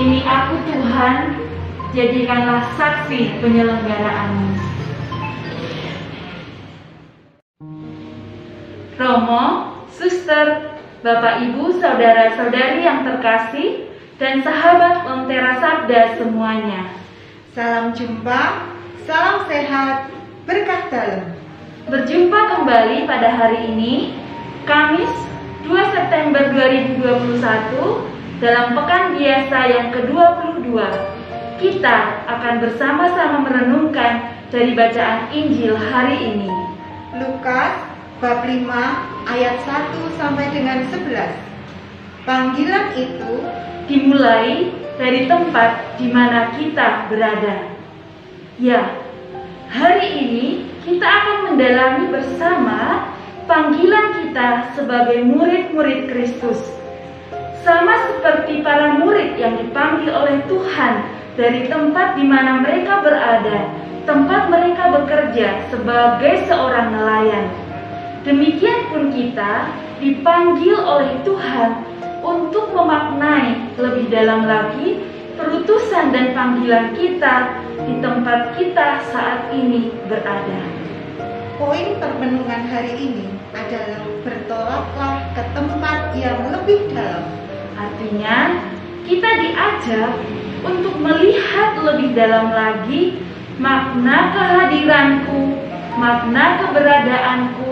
Ini aku Tuhan, jadikanlah saksi penyelenggaraanmu. Romo, suster, Bapak Ibu, saudara-saudari yang terkasih, dan sahabat Lentera Sabda semuanya. Salam jumpa, salam sehat, berkah dalam. Berjumpa kembali pada hari ini, Kamis 2 September 2021, dalam pekan biasa yang ke-22. Kita akan bersama-sama merenungkan dari bacaan Injil hari ini. Lukas bab 5 ayat 1 sampai dengan 11. Panggilan itu Dimulai dari tempat di mana kita berada. Ya, hari ini kita akan mendalami bersama panggilan kita sebagai murid-murid Kristus. Sama seperti para murid yang dipanggil oleh Tuhan dari tempat di mana mereka berada, tempat mereka bekerja sebagai seorang nelayan. Demikian pun kita dipanggil oleh Tuhan untuk memaknai lebih dalam lagi perutusan dan panggilan kita di tempat kita saat ini berada. Poin permenungan hari ini adalah bertolaklah ke tempat yang lebih dalam. Artinya, kita diajak untuk melihat lebih dalam lagi makna kehadiranku, makna keberadaanku,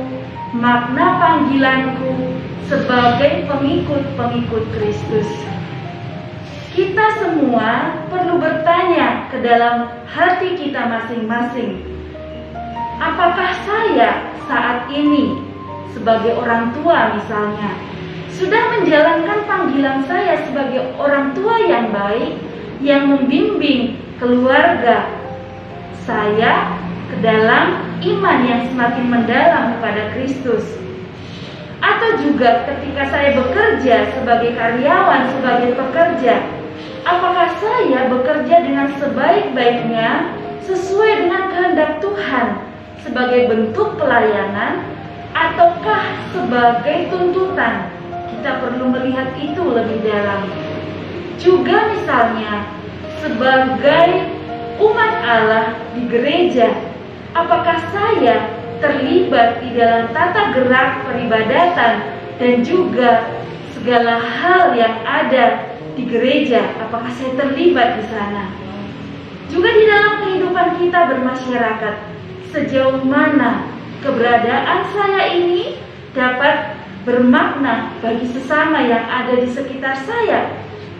makna panggilanku sebagai pengikut-pengikut Kristus. Kita semua perlu bertanya ke dalam hati kita masing-masing. Apakah saya saat ini sebagai orang tua misalnya sudah menjalankan panggilan saya sebagai orang tua yang baik, yang membimbing keluarga saya ke dalam iman yang semakin mendalam kepada Kristus? Atau juga ketika saya bekerja sebagai karyawan, sebagai pekerja, apakah saya bekerja dengan sebaik-baiknya sesuai dengan kehendak Tuhan sebagai bentuk pelayanan ataukah sebagai tuntutan? Kita perlu melihat itu lebih dalam. Juga misalnya sebagai umat Allah di gereja, apakah saya terlibat di dalam tata gerak peribadatan dan juga segala hal yang ada di gereja, apakah saya terlibat di sana? Juga di dalam kehidupan kita bermasyarakat, sejauh mana keberadaan saya ini dapat bermakna bagi sesama yang ada di sekitar saya.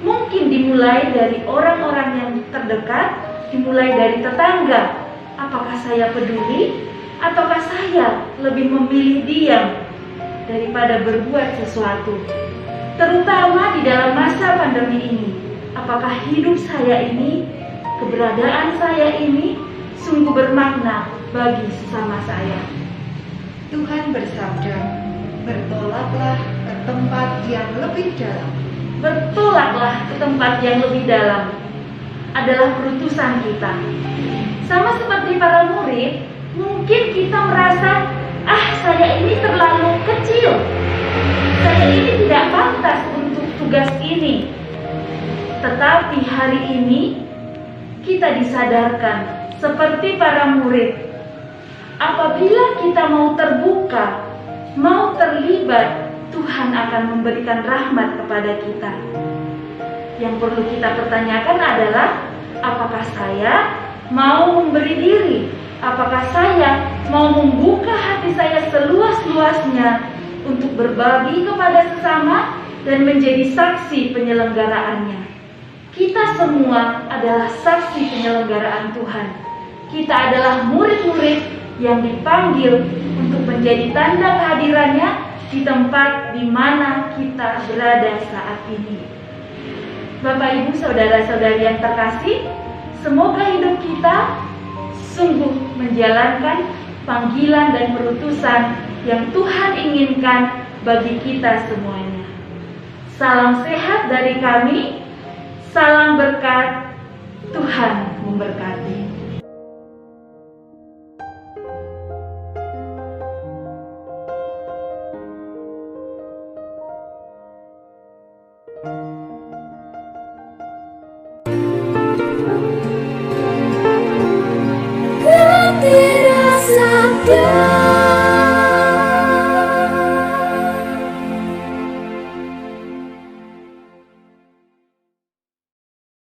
Mungkin dimulai dari orang-orang yang terdekat, dimulai dari tetangga. Apakah saya peduli? Ataukah saya lebih memilih diam daripada berbuat sesuatu? Terutama di dalam masa pandemi ini, apakah hidup saya ini, keberadaan saya ini sungguh bermakna bagi sesama saya? Tuhan bersabda, bertolaklah ke tempat yang lebih dalam. Bertolaklah ke tempat yang lebih dalam adalah perutusan kita. Sama seperti para murid, mungkin kita merasa, saya ini terlalu kecil, saya ini tidak pantas untuk tugas ini. Tetapi hari ini kita disadarkan seperti para murid, apabila kita mau terbuka, mau terlibat, Tuhan akan memberikan rahmat kepada kita. Yang perlu kita pertanyakan adalah, apakah saya mau memberi diri? Apakah saya mau membuka hati saya seluas-luasnya untuk berbagi kepada sesama dan menjadi saksi penyelenggaraannya? Kita semua adalah saksi penyelenggaraan Tuhan. Kita adalah murid-murid yang dipanggil untuk menjadi tanda kehadirannya di tempat di mana kita berada saat ini. Bapak, Ibu, saudara-saudari yang terkasih, semoga hidup kita sungguh menjalankan panggilan dan perutusan yang Tuhan inginkan bagi kita semuanya. Salam sehat dari kami, salam berkat, Tuhan memberkati.